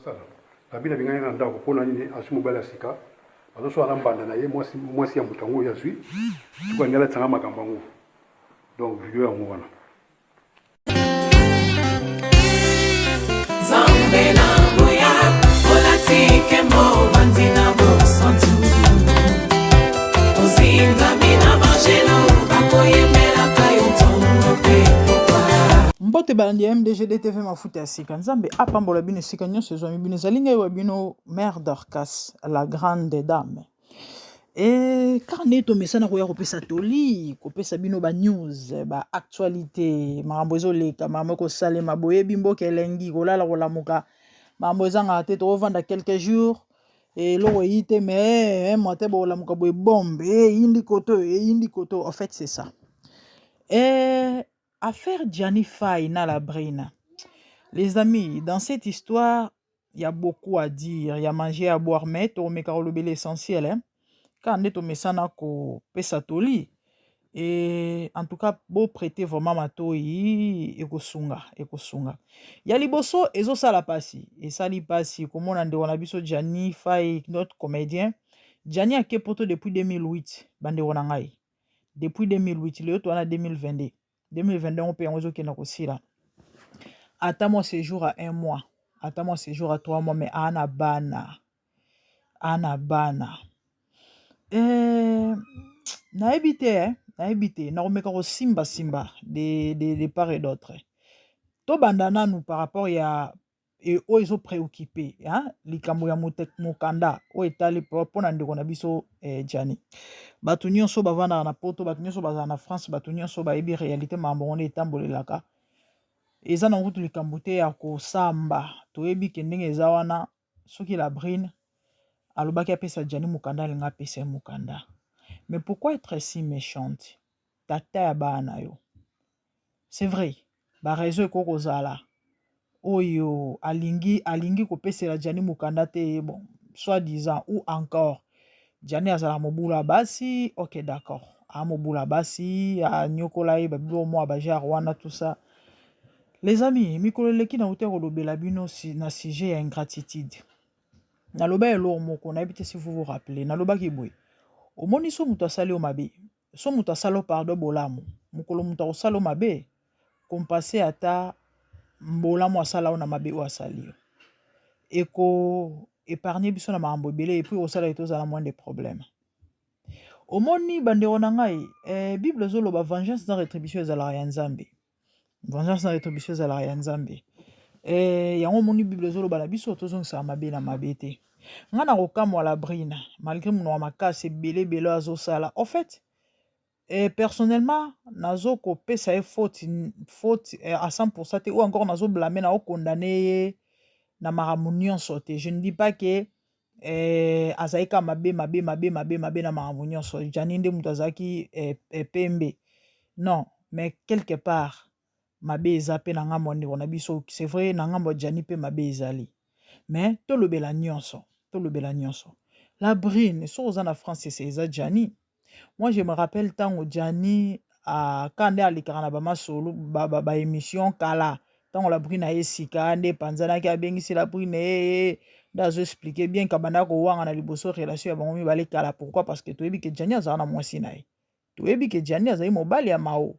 sala la bina bingana na ndako pona nini asumu bala sika bazo so ala mbanda na ye mwasi ya mutango ya zui kwa ngala tsanga makambo ngo donc video ya ngwana Zambe na moya olatike mo vanzina mo santu ozinga mina majelo bakoyemela kayotomo pepopa mbote balandi MDGD TV mafuta ya sika nzambe apambola bino sika nyonso ezwami bino ezalinga ewa bino mère Dorcas la grande dame karne tomesana koya kopesa toli kopesa bino ba news ba actualité makambo ezoleka makambo ekosalema boyebi mboka elengi kolala kolamuka makambo ezanga te tovanda quelques jours eloko eyi te mais mote bolamuka boye bombe yindi koto en fait c'est ça affaire Gianni Faye na la Brina. Les amis, dans cette histoire, il y a beaucoup à dire. Il y a manger, à boire, mais tu as l'essentiel. Hein? Quand on est au messana ko pesatoli, et en tout cas, beau prêter vraiment matoi, ekosunga. Il y a liboso, ezo sala pasi. Et ça li pasi, comme on a biso Gianni Faye, notre comédien. Gianni a kepoto depuis 2008, bande wanangai. Depuis 2008, le autre on a 2022. 2022, on peut en réseau qui n'a aussi là. Attends mon séjour à 1 mois. Attends mon séjour à 3 mois, mais Anna Bana. Na évité, na remeka simba de part et d'autre. To bandana nous par rapport à et eux ils sont préoccupés hein likambo ya mokanda o etali pour na ndeko na biso Gianni batu nyonso bavanda na poto batu nyonso baza na France batu nyonso bayebi réalité mambo on etambolelaka eza na ngutu likambo te ya kosamba toyebi ke ndenge eza wana soki la Brine alobaki apesa Gianni mokanda alinga apesa mokanda mais pourquoi être si méchante tata ya bana yo c'est vrai ba raison ekokozala oyo alingi kopesela Gianni mokanda te bon soi-disant ou encore Gianni azala mobula basi ok d'accord a mobula basi a nyokola ye babilo mo abajar wana tout ça les amis mikolo leki na utero lobela bino si na sujet ya ingratitude na loba elo moko na ebite si vous vous rappelez na loba ki boy omoni so muto asali o mabe so muto asalo pardon bolamu mukolo muto osalo mabe kompase ata mbola mo asala ona mabe o asali eko épargner biso na makambo ebele et puis osala etozala moins de problèmes omoni bandeko na ngai bible zoloba vengeance na rétribution ezalaka ya nzambe vengeance na rétribution ezalaka ya nzambe yango omoni bible zoloba na biso tozongisaka mabe na mabe te nga na kokamwa la Brina malgré monoko makasi ebele azosala en fait personnellement nazo kopesa ye faute à 100% te ou encore nazo blâmer na okondamné ye na makambo nyonso te je ne dis pas que azaika mabe na makambo nyonso Gianni nde muto azaki pembe non mais quelque part mabe eza pe na ngambo ndeko na biso c'est vrai na ngambo Gianni pe mabe ezali mais tolobela nyonso la Brine so oza na France c'est eza Gianni. Moi je me rappelle tango Gianni kande alikaka na bamasolo ba émission kala tango la Brine ayesika nde panzanaki abengisi la Brine ndazo expliquer bien kabanda ko wanga na liboso relation ya bango mibale kala pourquoi parce que toyebi ke Gianni azala na mwasi na ye toyebi ke Gianni azali mobali ya mao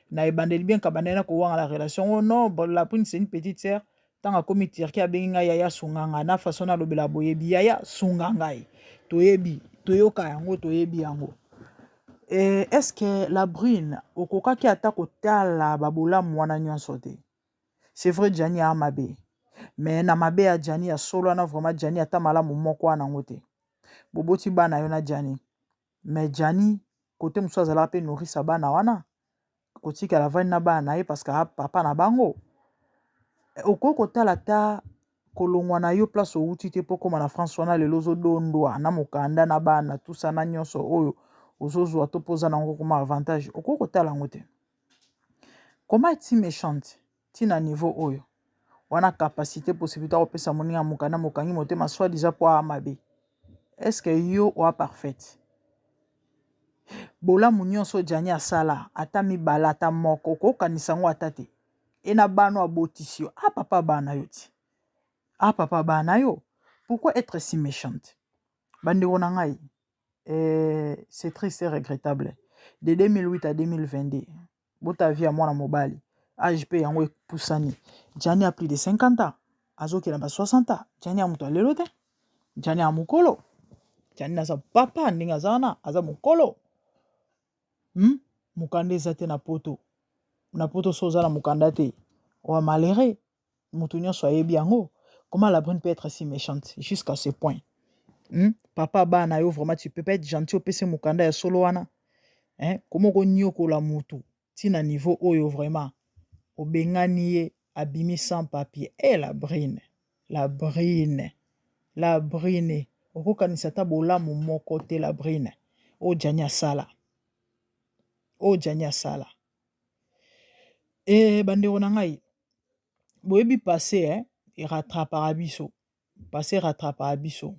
na ebandeli bien kabanda na ko wanga la relation oh non la Brine c'est une petite sœur tanga komi tirki abengi ngai yaya sunganga na façon na lobela boyebi yaya sungangai toyebi toyoka yango toyebi yango est-ce que la Brine okokaki ata kotala babolamu wana nyonso te c'est vrai Gianni a mabe mais na mabe ya Gianni ya solo wana vraiment Gianni ata malamu moko wana ngo te boboti bana yo na Gianni mais Gianni kote mosusu azalaka pe nourrisa bana wana kotikala vani na bana ye parce que papa na bango okoki kotala ata kolongwa na yo place outi te mpo koma na France wana lelo ozodondwa na mokanda na bana tusa na nyonso oyo ozozwa to poza nango koma avantage okoki kotala yango te comment est-il méchante tina niveau oyo wana capacité possibilité kopesa moninga mokanda mokangi motema soi-disant po amabe est-ce que yo oa parfaite bolamu nyonso Gianni asala ata mibala ata moko okokanisa yango ata te e na bana abotisi yo papa bana yo ti Ah papa bana yo. Pourquoi être si méchante? Bandeko na ngai. C'est triste et regrettable. De 2008 à 2022, bota vie à moi na mobali. AJP yango epusani. Jani a plus de 50 ans. Azoki na ba 60 ans. Jani a muto lelo te. Jani a mukolo. Jani na sa papa ndinga zana aza mukolo. Mukande eza te na poto. Na poto so oza na mukanda te. Oa malheureux. Mutu nyonso ayebi yango. Comment la brune peut être si méchante jusqu'à ce point? Papa bana yo vraiment tu peux pas être gentil au PC mukanda ya solo wana. Comment ko nyoko la mutu tina niveau oyo vraiment obengani ye abimi sans papier. La brune. La brune. La brune. Okokanisa ta bolamu moko te la brune. O jani asala. O jani asala. Bandeko na ngai. Boyebi passé et rattrapera biso. Passé rattrapera biso.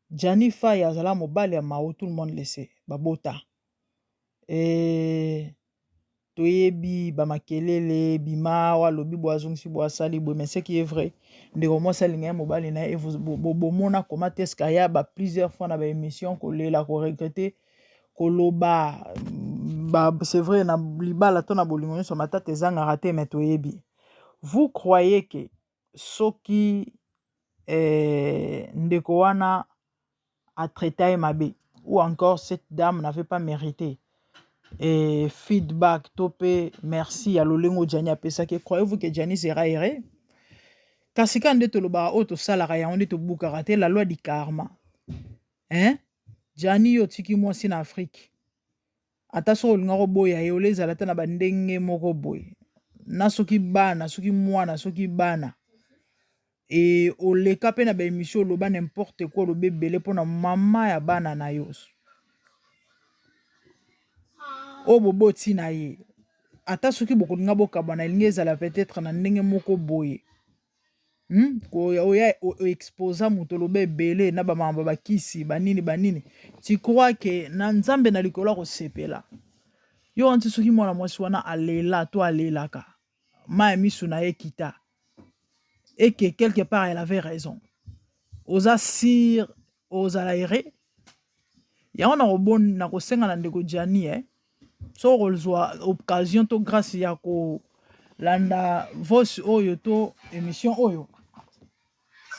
Jani Faye azala mobali ya mao, tout le monde le sait. Babota. Toyebi bamakelele bima walobi boazongisi boasali bo, mais ce qui est vrai ndeko mo salinga mobali na bomona comment est-ce qu'il y a plusieurs fois na ba émission ko lela ko regretter ko loba c'est vrai na libala to na bolingo so matata ezanga raté, mais toyebi. Vous croyez que soki ndeko wana a traité mabe ou encore cette dame n'avait pas mérité feedback topé merci à lolengo Jani apesa que croyez-vous que Jani sera erré? Kasika nde toloba auto salara ya onde to bukaraté la loi du karma. Jani yo tiki mwasi na Afrique. Ata so ngaro boya ye oleza lata na bandenge moko boy. Na soki bana, soki mwana, soki bana. Oleka pe na ba émission loba n'importe quoi lo bebele pona mama ya bana na yo. Bobo tina ye. Ata soki boko nga boka bana elingi ezala peut-être na ndenge moko boye. Oya exposa muto lo bebele na ba mamba bakisi banini. Tu crois que na nzambe na likolo ko sepela. Yo anti soki mwana mwasi wana alela to alelaka. Ma misu na ye kita. Et que quelque part elle avait raison. Oza sir oza laire. Ya on a robon na ko senga na ndeko Jani so rolzwa occasion to grâce ya ko landa voice oyo to émission oyo.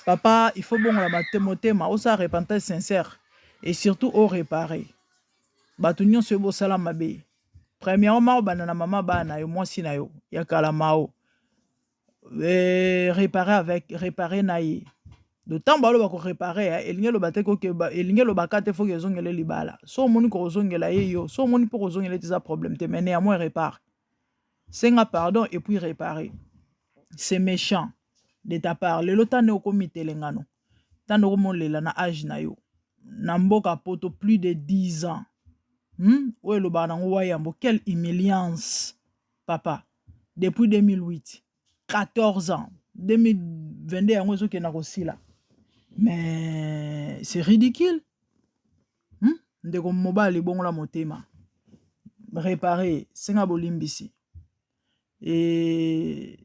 Papa, il faut bon la matema osa repentance sincère et surtout au réparer. Batunyon se bo sala mabe. Premièrement banana mama bana yo mwasi na yo ya kala mao. Réparer na ye. D'autant balo bako réparer elinge lo bateko ke elinge lo bakate fo ke zongele libala. So moni ko zongela ye yo, so moni pour zongele tes problème te mener à moi répare. Senga pardon et puis réparer. C'est méchant de ta part. Le lota ne okomite lengano. Tano ko mon lela na âge na yo. Na mboka poto plus de 10 ans. Oye lo banango wayambo quelle humiliance papa. Depuis 2008, 14 ans, 2022 yango zo ke na kosila. Mais c'est ridicule. Ndeko mobali bongo la motema. Réparer, senga bolimbisi. Et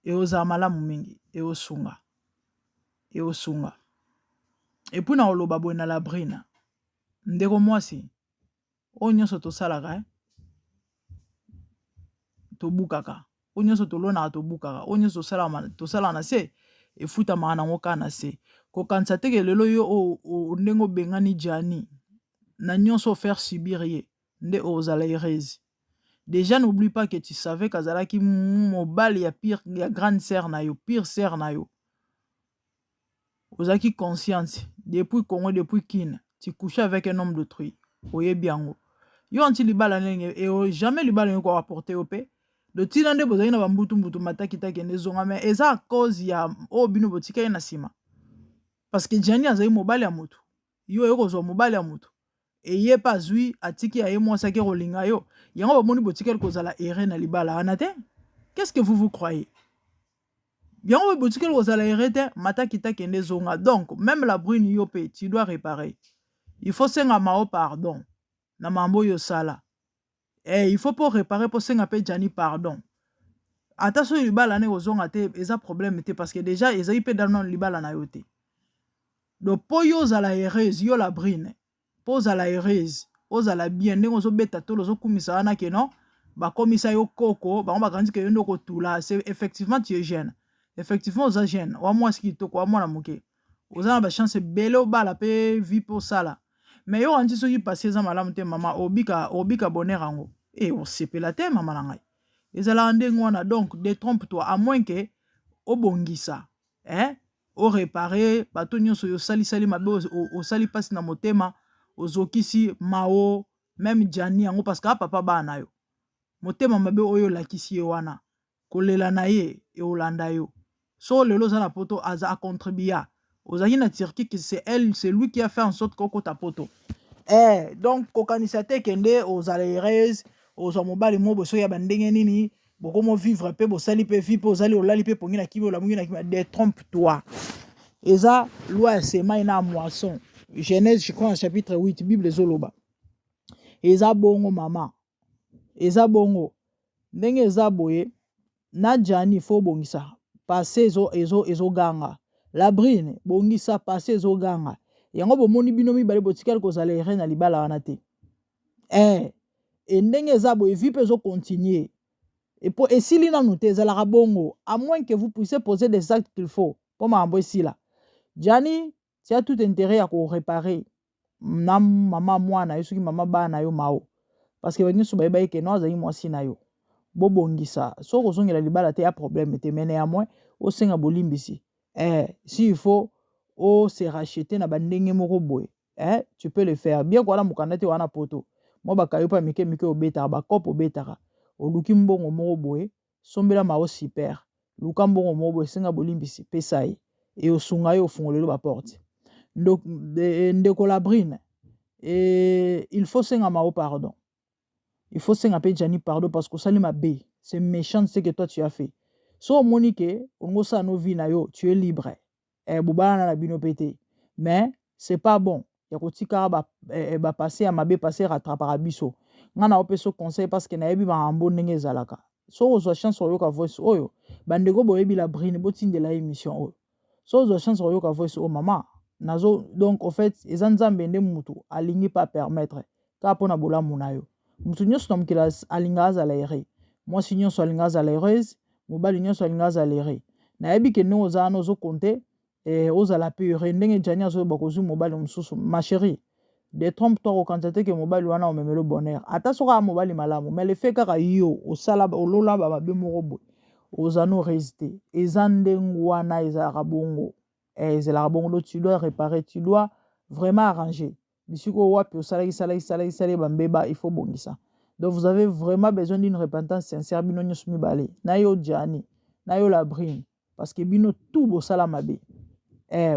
oza malamu mingi. Et osunga. Et puis na oloba boy na la brina. Ndeko mwasi. Onyoso to salaka to bukaka. Onyoso to lona to bukaka. Onyoso to sala na se. E futa maana ngoka na se. Ko kansa teke lelo yo o ndengo bengani Jani. Na nyonso faire subir ye. Nde ozala erezi. Déjà n'oublie pas que tu savais qu'azala ki mobali ya pire ya grande sœur na yo, pire sœur na yo. Ozaki conscience depuis Congo depuis Kin, tu couchais avec un homme d'autrui. Oye biango. Yo anti libala nenge et jamais libala ko rapporter au paix. Le tinande bozali na bambutu mataki takende zonga mais eza cause ya bino botika na sima. Parce que Jani azali mobali ya mutu. Yo ekozwa mobali ya mutu. Et ye pas zui atiki ya ye mwasa ke rolinga yo. Yango bomoni botika kozala ere na libala anate. Qu'est-ce que vous croyez? Yango botika kozala ere te mataki takende zonga. Donc même la brune yo pe tu dois réparer. Il faut senga mao pardon. Na mambo yo sala. Il faut pas réparer pour senga pe Jani pardon. ata so libala ne ozonga te eza problème te parce que déjà ezali pe dans libala na yo te. Donc po yo ozala heureuse yo la brine po ozala heureuse ozala bien ndenge ozobeta tolo ozokumisa wana ke non bakomisa yo koko bango bakanisi ke yo nde okotula c'est effectivement tu es jeune effectivement oza jeune wa mwasi kitoko wa mwana moke oza na bachance ebele obala mpe vi mpe osala mais yo kanisi soki pasi eza malamu te mama obika bonheur yango osepela te mama na ngai ezalaka ndenge wana donc détrompe toi à moins ke obongisa o réparer bato nyonso yo salisali mabe osali pasi na motema ozokisi mao même jani yango parce que papa bana yo motema mabe oyo lakisi ye wana kolela na ye eolanda yo so lelo za na poto aza a contribuer ozaki na Turquie que c'est lui qui a fait en sorte que ta poto donc kokanisa te kende ozala heureuse ozwa mobali mo boso ya bandenge nini bokomo vivre pe bosali pe vie pe ozali olali pe pongi na kibo olamungi na kibo détrompe toi eza loi ya sema na moisson Genèse je crois chapitre 8 Bible ezoloba eza bongo mama eza bongo ndenge eza boye na jani fo bongisa passé ezo ganga la brine bongisa passé ezo ganga yango bomoni bino mibale botikali kozala ere na libala wana te ndenge eza boye vie pe ezo continuer et pour esili nanu te ezalaka bongo à moins que vous puissiez poser des actes qu'il faut pour makambo esila jani tu as tout intérêt à réparer na mama mwana yo soki mama bana yo mao parce que banyonso bayeba eke no azali mwasi na yo bobongisa soki ozongela libala te ya problème te mais néanmoins osenga bolimbisi si il faut se racheter na bandenge moko boye tu peux le faire bien kwala mokanda te wana poto mo bakayo pa mike obetaka bakope obetaka oluki mbongo moko boye sombela mao super luka mbongo moko boye senga bolimbisi pesa ye et osunga yo ofungolelo baporte ndeko la brine il faut senga mao pardon il faut senga pe jani pardon parce que sali mabe c'est méchant ce que toi tu as fait so monique ongo sa no vie na yo tu es libre bobana na bino pété mais c'est pas bon ya kotika ba passer à mabe passer rattrapera biso ngana opeso conseil parce que na yebi ba ambo ndenge ezalaka so ozwa chance oyoka voice oyo bandeko boyebi la brine botindela émission oyo so ozwa chance oyoka voice o mama nazo donc en fait eza nzambe nde mutu alingi pas permettre ka pona bolamu na yo mutu nyonso na mokili alinga azala ere mwasi nyonso alinga azala heureuse mobali nyonso alinga azala ere nayebi ke ndenge oza wana ozokonte ozala pe ere ndenge jani azoyeba kozwi mobali mosusu ma chérie détrompe toi kokanisa te ke mobali wana omemelo bonheur ata soki aya mobali malamu mais le fait kaka yo osala olola bamabe moko boye oza no heureuse te eza ndenge wana ezalaka bongo ezalaka bongo do tu dois réparer tu dois vraiment arranger bisiko wapi osalaki bambeba il faut bongisa donc vous avez vraiment besoin d'une repentance sincère bino nyonso mibale na yo jani na yo la brine parce que bino tout bosala mabe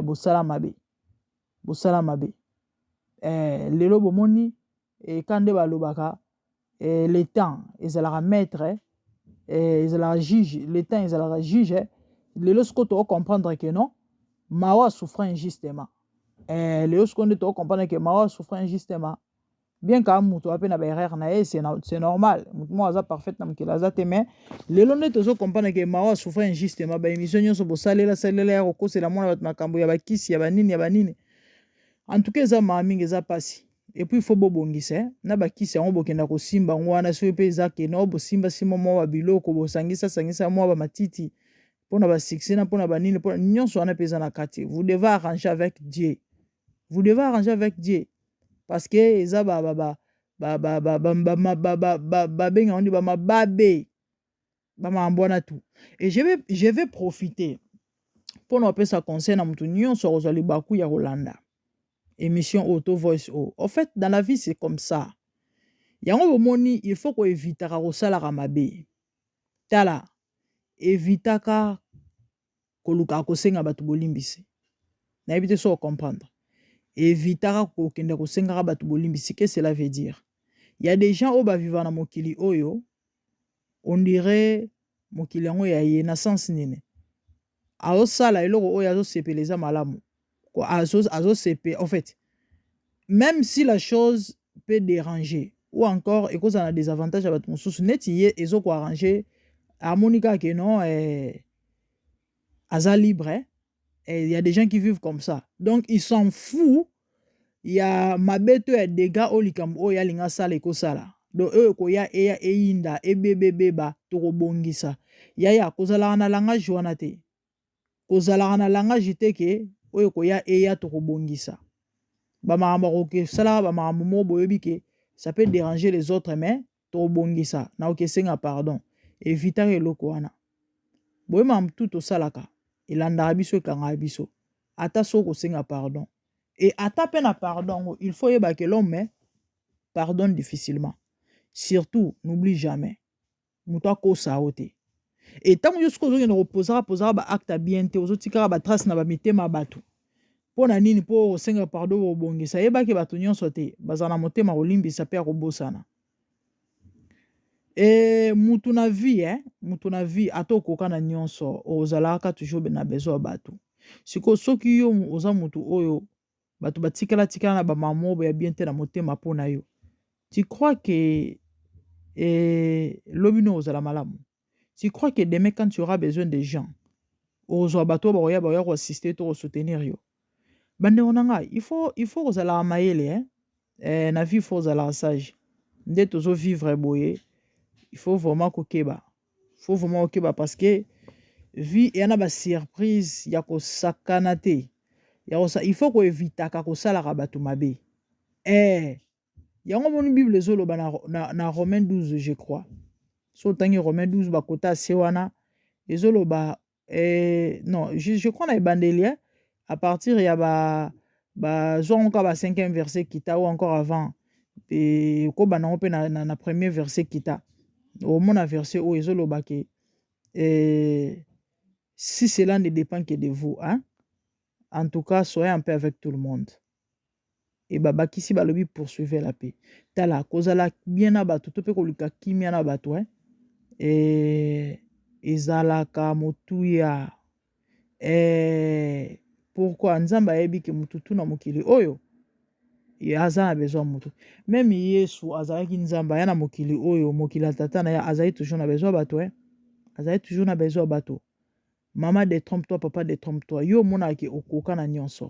bosala mabe lelo bomoni kande balobaka le temps ezalaka maître ezalaka juge le temps ezalaka juge lelo siko to comprendre que non mawa souffre injustement lelo siko nde to comprendre que mawa souffre injustement bien ka mutu ape na ba erreur na ye c'est normal mutu mo aza parfait na mokili aza te mais lelo nde tozo comprendre que mawa souffre injustement ba émission nyonso bosalela ya kokosela mwana bato makambo ya bakisi ya banini en tout cas eza maa mingi eza pasi et puis il faut bobongisa na bakisi yango bokenda kosimba ngo wana soki mpe eza keno bosimba simo mwa babiloko bosangisa mwa bamatiti mpona basuccès na mpona banini mpona nyonso wana mpe eza na kati vous devez arranger avec Dieu parce que eza babenga ndi bamababe bamambo wana tout et je vais profiter mpona opesa conseil na mutu nyonso akozwa libaku ya kolanda émission auto voice o en fait dans la vie c'est comme ça yango bomoni il faut ko évitaka kosalaka mabe tala évitaka koluka kosenga bato bolimbisi na éviter so comprendre évitaka kokenda kosenga bato bolimbisi que cela veut dire il y a des gens au ba vivant na mokili oyo on dirait mokili yango ya ye na sens nini aosala eloko oyo azosepeleza malamu azosepe en fait même si la chose peut déranger ou encore et cause en a des avantages à bato mosusu neti ye ezo ko arranger Harmonica que non, aza libre, hein. Et il y a des gens qui vivent comme ça. Donc, ils s'en foutent. Il y a ma bête et des gars au likam o ya linga sala ko sala. Donc, ko ya inda beba toro bongisa. Ya kozala na langa joana te. Kozala na langa jite ke oyo ko ya toro bongisa. Ba maamba ko ke sala ba maamba mo boyebi ke ça peut déranger les autres mais toro bongisa. Na o ke senga pardon. Éviter eloko wana. Boye mam tout salaka. Ilanda biso kanga biso. Ata so ko senga pardon. Et à taper na pardon, il faut que l'homme pardonne difficilement. Surtout, n'oublie jamais. Mouta ko saote. Et tant que vous reposera ba acte bien te ozo tikara ba trace na ba mitema batu. Po na nini po senga pardon o bongi sa yeba ke batu nyonso te bazana motema olimbi sa pe ko bosana. Et mutu na vie atoko kana nyonso ozalaka toujours na besoin batu. Siko soki yo oza mutu oyo batu batikala na ba mamobo ya bien te na motema pona yo. Tu crois que lobino ozala malamu? Tu crois que demain quand tu auras besoin de gens ozo bato ba ya assister to soutenir yo? Bande onanga, il faut ozala mayele na vie faut ozala sage. Nde tozo vivre boye. Il faut vraiment kokeba. Faut vraiment kokeba parce que vie yana ba surprise ya ko sakana te. Il faut qu'on évite à kosala rabatu mabe. Yango moni Bible zolo na Romains 12 je crois. So tangi Romains 12 ba kota sewana ezolo ba non, je crois na ebandelia à partir ya ba zonka ba 5e verset kita ou encore avant et ko banango pe na premier verset kita. Au mona verset o ezolo ba ke si cela ne dépend que de vous, hein. En tout cas, soyez en paix avec tout le monde. Et baba kisi balobi poursuivez la paix. Tala kozala bien abatu to pe kolika kimia na batu et ezalaka motuya pourquoi nzamba yebi ke mututu na mokili oyo aza na besoin mutu. Même Yesu azalaki nzamba ya na mokili oyo mokili tata na ya azali toujours na besoin batu azali toujours na besoin batu. Maman détrompe-toi, papa détrompe-toi. Yo mona ki okoka na nyonso.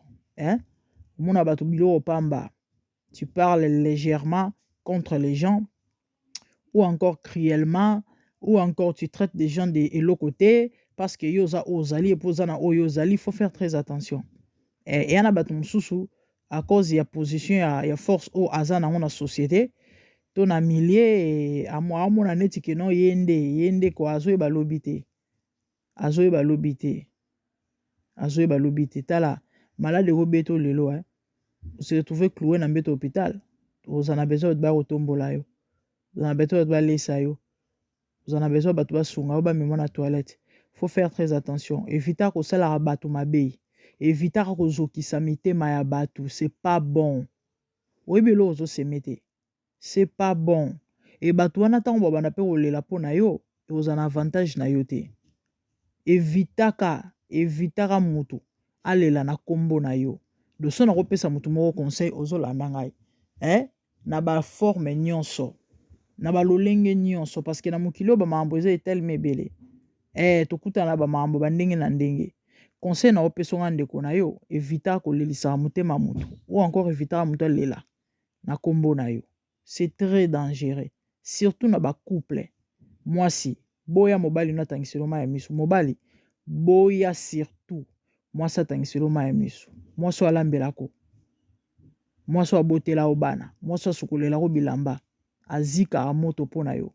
Mona batu bilo opamba. Tu parles légèrement contre les gens ou encore cruellement ou encore tu traites des gens de l'autre côté parce que yoza ozali et posana o yozali, faut faire très attention. Et yana batu mususu à cause ya position ya force o azana na société to na milieu a mona neti ke no yende ko azo ba lobité. Azoe ba lobité tala malade robeto lelo vous se retrouvez cloué dans beto hôpital vous en avez besoin de ba otombola yo vous en avez besoin de ba lesa yo vous en avez besoin ba to ba sunga ba memo na toilette. Faut faire très attention, éviter ko sala batu mabe, éviter ko zokisa mitema ya batu, c'est pas bon. Oyebelo ozo se mete, c'est pas bon. Et batu wana tango ba na pe olela pona yo et vous en avantage na yo te. Evitaka mutu alela na kombo na yo. De son na kopesa mutu moko conseil ozolanda ngai. Na ba forme nyonso. Na ba lolenge nyonso parce que na mokilo ba mambo eza etelme ebele. Tokuta na ba mambo ba ndenge na ndenge. Conseil na opesa nga ndeko na yo, evita ko lelisa mutema mutu ou encore evita mutu alela na kombo na yo. C'est très dangereux, surtout na ba couple. Moi si boya mobali na tangiselo ma ya misu mobali boya surtout moi sa tangiselo ma ya misu moi so alambelako moi so abotela obana moi so sukulela ko bilamba azika a moto pona yo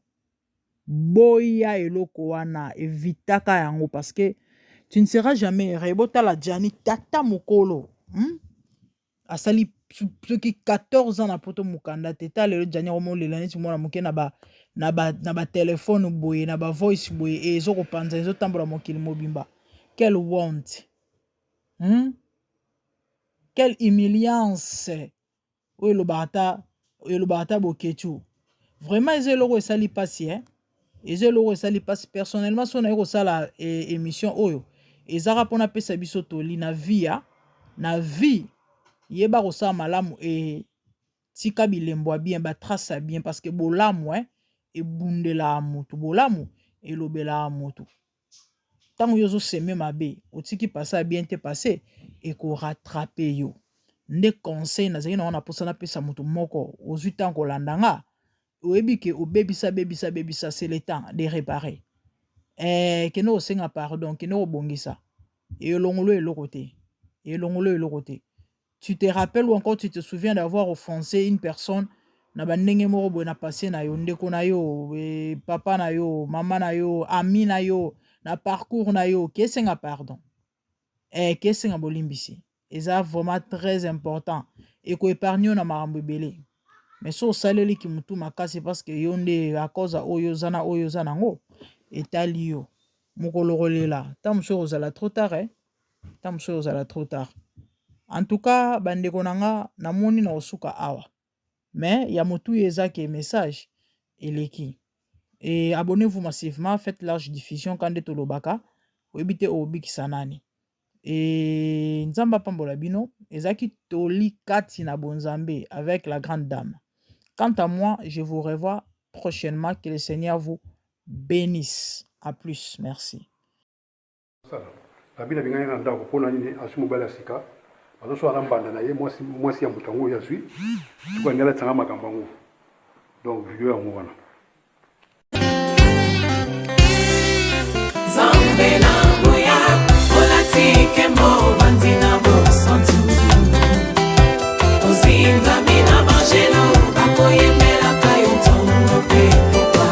boya eloko wana evitaka yango parce que tu ne seras jamais rebota la jani tata mokolo asali soki 14 ans na poto mukanda teta lelo jani omo lela neti mona muke na ba téléphone boye na ba voice boye ezo ko panza ezo tambola mokili mobimba. Quelle honte, quelle humiliance. Oyo lo bata boketu vraiment ezelo ko sali pasi ezelo ko sali pasi personnellement so na ko sala émission oyo ezara pona pesa biso toli na vie yeba ko sa malamu tika bilembo bien ba trace bien parce que bolamu e bundela mutu bolamu elobela moto. Tant que vous semé ma bé, au tiki passé a bien te passé et qu'on rattrape yo. Nde conseil na zaki na wana posa na pesa moto moko ozwi tant ko landanga. Oyebi ke o bebisa c'est le temps de réparer. Que no senga pardon, que no bongisa. Et longolo et l'autre. Et longolo et l'autre. Tu te rappelles ou encore tu te souviens d'avoir offensé une personne na bandenge moko boy na passé na yo ndeko na yo papa na yo mama na yo ami na yo na parcours na yo kesenga pardon kesenga bolimbisi eza vraiment très important et ko épargner na marambo belé mais so saleli ki mutu makasi parce que yo nde à cause oyo zana ngo etali yo mokolo kolela tamso ozala trop tard tamso ozala trop tard. En tout cas bandeko nanga namoni na osuka awa. Mais ya motu ezaki message eleki. Et abonnez-vous massivement, faites large diffusion quand de tolobaka, obite obiki sanani. Et nzamba pambola bino, ezaki toli kati na bonzambe avec la grande dame. Quant à moi, je vous revois prochainement. Que le Seigneur vous bénisse. À plus, merci. Babila bingana na ndako pona nini asumu bala sika. Bazo ala mbanda na ye mwasi ya mutango ya zwi. Tukwa ngala tsanga makambango. Donc video ya mwana.